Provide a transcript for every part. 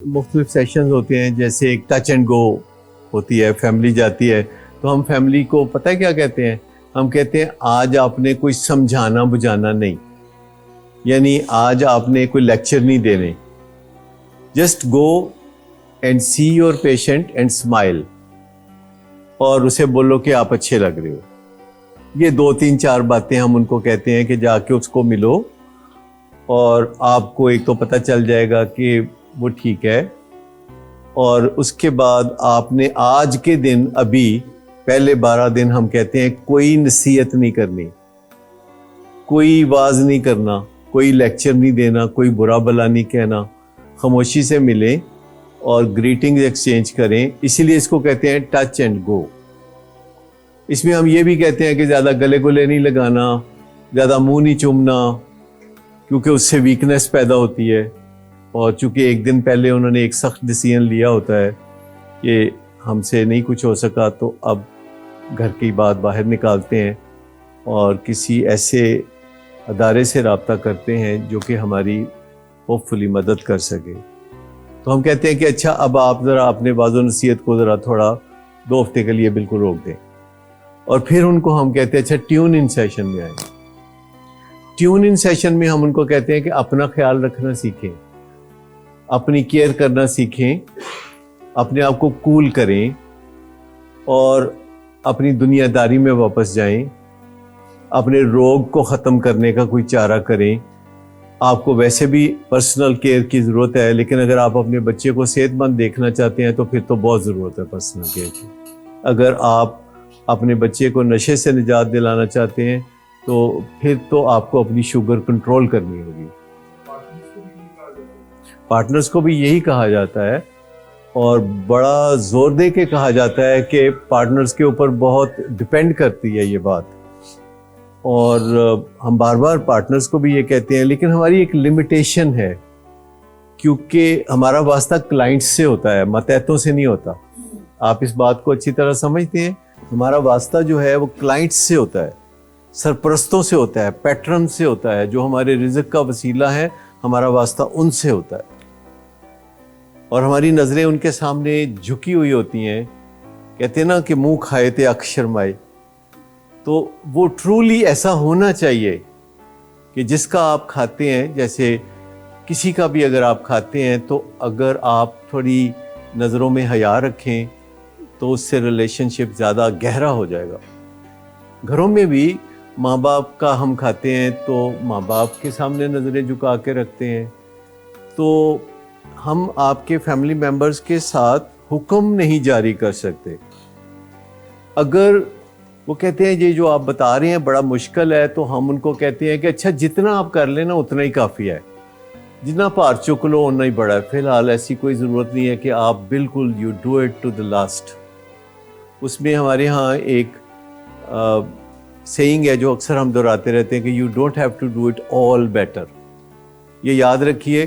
مختلف سیشنز ہوتے ہیں، جیسے ایک ٹچ اینڈ گو ہوتی ہے، فیملی جاتی ہے تو ہم فیملی کو پتہ ہے کیا کہتے ہیں؟ ہم کہتے ہیں آج آپ نے کوئی سمجھانا بجھانا نہیں، یعنی آج آپ نے کوئی لیکچر نہیں دینے، just go and see your patient and smile, اور اسے بولو کہ آپ اچھے لگ رہے ہو۔ یہ 2-3-4 باتیں ہم ان کو کہتے ہیں کہ جا کے اس کو ملو، اور آپ کو ایک تو پتہ چل جائے گا کہ وہ ٹھیک ہے، اور اس کے بعد آپ نے آج کے دن ابھی پہلے 12 دن ہم کہتے ہیں کوئی نصیحت نہیں کرنی، کوئی واز نہیں کرنا، کوئی لیکچر نہیں دینا، کوئی برا بلا نہیں کہنا، خاموشی سے ملیں اور گریٹنگ ایکسچینج کریں۔ اسی لیے اس کو کہتے ہیں ٹچ اینڈ گو۔ اس میں ہم یہ بھی کہتے ہیں کہ زیادہ گلے گلے نہیں لگانا، زیادہ منہ نہیں چومنا، کیونکہ اس سے ویکنس پیدا ہوتی ہے، اور چونکہ ایک دن پہلے انہوں نے ایک سخت ڈیسیژن لیا ہوتا ہے کہ ہم سے نہیں کچھ ہو سکا، تو اب گھر کی بات باہر نکالتے ہیں اور کسی ایسے ادارے سے رابطہ کرتے ہیں جو کہ ہماری ہوپ فلی مدد کر سکے۔ تو ہم کہتے ہیں کہ اچھا اب آپ ذرا اپنے واعظ و نصیحت کو ذرا تھوڑا 2 ہفتے کے لیے بالکل روک دیں، اور پھر ان کو ہم کہتے ہیں اچھا ٹیون ان سیشن میں آئیں۔ ٹیون ان سیشن میں ہم ان کو کہتے ہیں کہ اپنا خیال رکھنا سیکھیں، اپنی کیئر کرنا سیکھیں، اپنے آپ کو کول کریں، اور اپنی دنیا داری میں واپس جائیں، اپنے روگ کو ختم کرنے کا کوئی چارہ کریں۔ آپ کو ویسے بھی پرسنل کیئر کی ضرورت ہے، لیکن اگر آپ اپنے بچے کو صحت مند دیکھنا چاہتے ہیں تو پھر تو بہت ضرورت ہے پرسنل کیئر کی۔ اگر آپ اپنے بچے کو نشے سے نجات دلانا چاہتے ہیں تو پھر تو آپ کو اپنی شوگر کنٹرول کرنی ہوگی۔ پارٹنرز کو بھی یہی کہا جاتا ہے، اور بڑا زور دے کے کہا جاتا ہے کہ پارٹنرز کے اوپر بہت ڈپینڈ کرتی ہے یہ بات، اور ہم بار بار پارٹنرز کو بھی یہ کہتے ہیں، لیکن ہماری ایک لمیٹیشن ہے، کیونکہ ہمارا واسطہ کلائنٹ سے ہوتا ہے، ماتحتوں سے نہیں ہوتا۔ آپ اس بات کو اچھی طرح سمجھتے ہیں؟ ہمارا واسطہ جو ہے وہ کلائنٹ سے ہوتا ہے، سرپرستوں سے ہوتا ہے، پیٹرن سے ہوتا ہے، جو ہمارے رزق کا وسیلہ ہے، ہمارا واسطہ ان سے ہوتا ہے، اور ہماری نظریں ان کے سامنے جھکی ہوئی ہوتی ہیں۔ کہتے ہیں نا کہ منہ کھائے تے اکھ شرمائے، تو وہ ٹرولی ایسا ہونا چاہیے کہ جس کا آپ کھاتے ہیں، جیسے کسی کا بھی اگر آپ کھاتے ہیں تو اگر آپ تھوڑی نظروں میں حیا رکھیں تو اس سے ریلیشن شپ زیادہ گہرا ہو جائے گا۔ گھروں میں بھی ماں باپ کا ہم کھاتے ہیں تو ماں باپ کے سامنے نظریں جھکا کے رکھتے ہیں، تو ہم آپ کے فیملی ممبرز کے ساتھ حکم نہیں جاری کر سکتے۔ اگر وہ کہتے ہیں یہ جو آپ بتا رہے ہیں بڑا مشکل ہے، تو ہم ان کو کہتے ہیں کہ اچھا جتنا آپ کر لیں نا اتنا ہی کافی ہے، جتنا پار چک لو اتنا ہی بڑا ہے۔ فی الحال ایسی کوئی ضرورت نہیں ہے کہ آپ بالکل you do it to the last. اس میں ہمارے ہاں ایک سیئنگ ہے جو اکثر ہم دہراتے رہتے ہیں کہ you don't have to do it all better. یہ یاد رکھیے،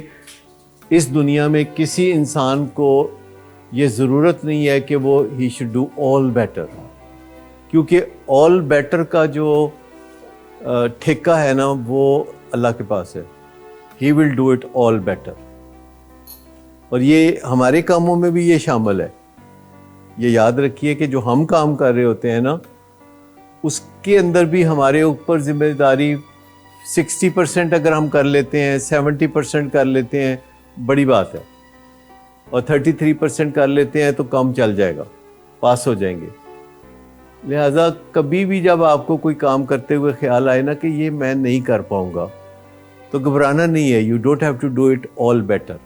اس دنیا میں کسی انسان کو یہ ضرورت نہیں ہے کہ وہ he should do all better, کیونکہ آل بیٹر کا جو ٹھیکہ ہے نا وہ اللہ کے پاس ہے۔ He will do it all better, اور یہ ہمارے کاموں میں بھی یہ شامل ہے۔ یہ یاد رکھیے کہ جو ہم کام کر رہے ہوتے ہیں نا، اس کے اندر بھی ہمارے اوپر ذمہ داری 60% اگر ہم کر لیتے ہیں، 70% کر لیتے ہیں، بڑی بات ہے، اور 33% کر لیتے ہیں تو کام چل جائے گا، پاس ہو جائیں گے۔ لہٰذا کبھی بھی جب آپ کو کوئی کام کرتے ہوئے خیال آئے نا کہ یہ میں نہیں کر پاؤں گا، تو گھبرانا نہیں ہے۔ You don't have to do it all better,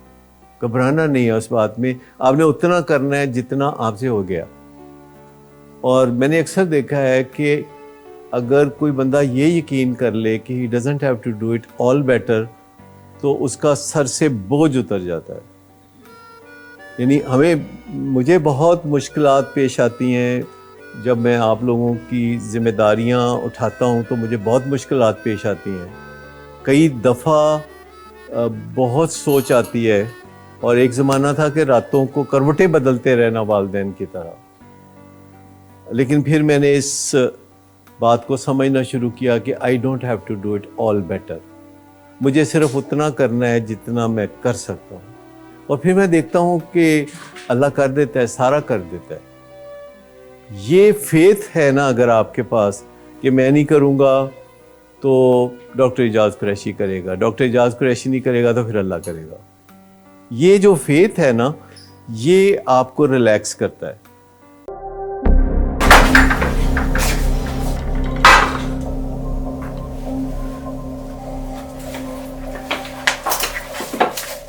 گھبرانا نہیں ہے اس بات میں۔ آپ نے اتنا کرنا ہے جتنا آپ سے ہو گیا۔ اور میں نے اکثر دیکھا ہے کہ اگر کوئی بندہ یہ یقین کر لے کہ he doesn't have to do it all better, تو اس کا سر سے بوجھ اتر جاتا ہے۔ یعنی مجھے بہت مشکلات پیش آتی ہیں جب میں آپ لوگوں کی ذمہ داریاں اٹھاتا ہوں، تو مجھے بہت مشکلات پیش آتی ہیں۔ کئی دفعہ بہت سوچ آتی ہے، اور ایک زمانہ تھا کہ راتوں کو کروٹیں بدلتے رہنا والدین کی طرح، لیکن پھر میں نے اس بات کو سمجھنا شروع کیا کہ I don't have to do it all better, مجھے صرف اتنا کرنا ہے جتنا میں کر سکتا ہوں۔ اور پھر میں دیکھتا ہوں کہ اللہ کر دیتا ہے, سارا کر دیتا ہے. یہ فیتھ ہے نا اگر آپ کے پاس کہ میں نہیں کروں گا تو ڈاکٹر اعجاز قریشی کرے گا, ڈاکٹر اعجاز قریشی نہیں کرے گا تو پھر اللہ کرے گا. یہ جو فیتھ ہے نا یہ آپ کو ریلیکس کرتا ہے.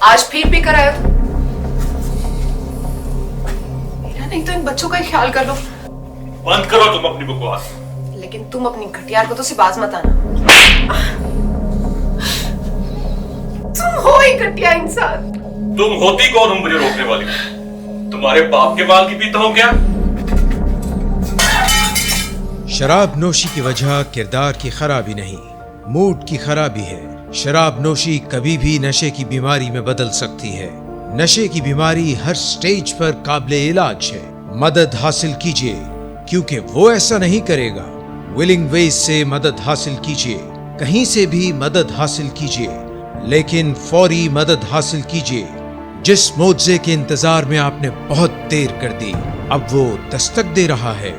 آج پھر بھی کرایا میرا نہیں تو ان بچوں کا ہی خیال کر لو. بند کرو تم اپنی بکواس. لیکن تم اپنی گھٹیا حرکتوں سے باز مت آنا. تم ہو ہی گھٹیا انسان. تم ہوتی کون ہو مجھے روکنے والی؟ تمہارے باپ کے بال کی پیتا ہوں کیا؟ شراب نوشی کی وجہ کردار کی خرابی نہیں، موڈ کی خرابی ہے. شراب نوشی کبھی بھی نشے کی بیماری میں بدل سکتی ہے. نشے کی بیماری ہر سٹیج پر قابل علاج ہے. مدد حاصل کیجیے کیونکہ وہ ایسا نہیں کرے گا. ولنگ ویز سے مدد حاصل کیجیے، کہیں سے بھی مدد حاصل کیجیے، لیکن فوری مدد حاصل کیجیے. جس معجزے کے انتظار میں آپ نے بہت دیر کر دی اب وہ دستک دے رہا ہے.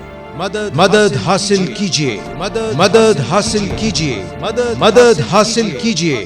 مدد حاصل کیجیے، مدد حاصل کیجیے، مدد حاصل کیجیے.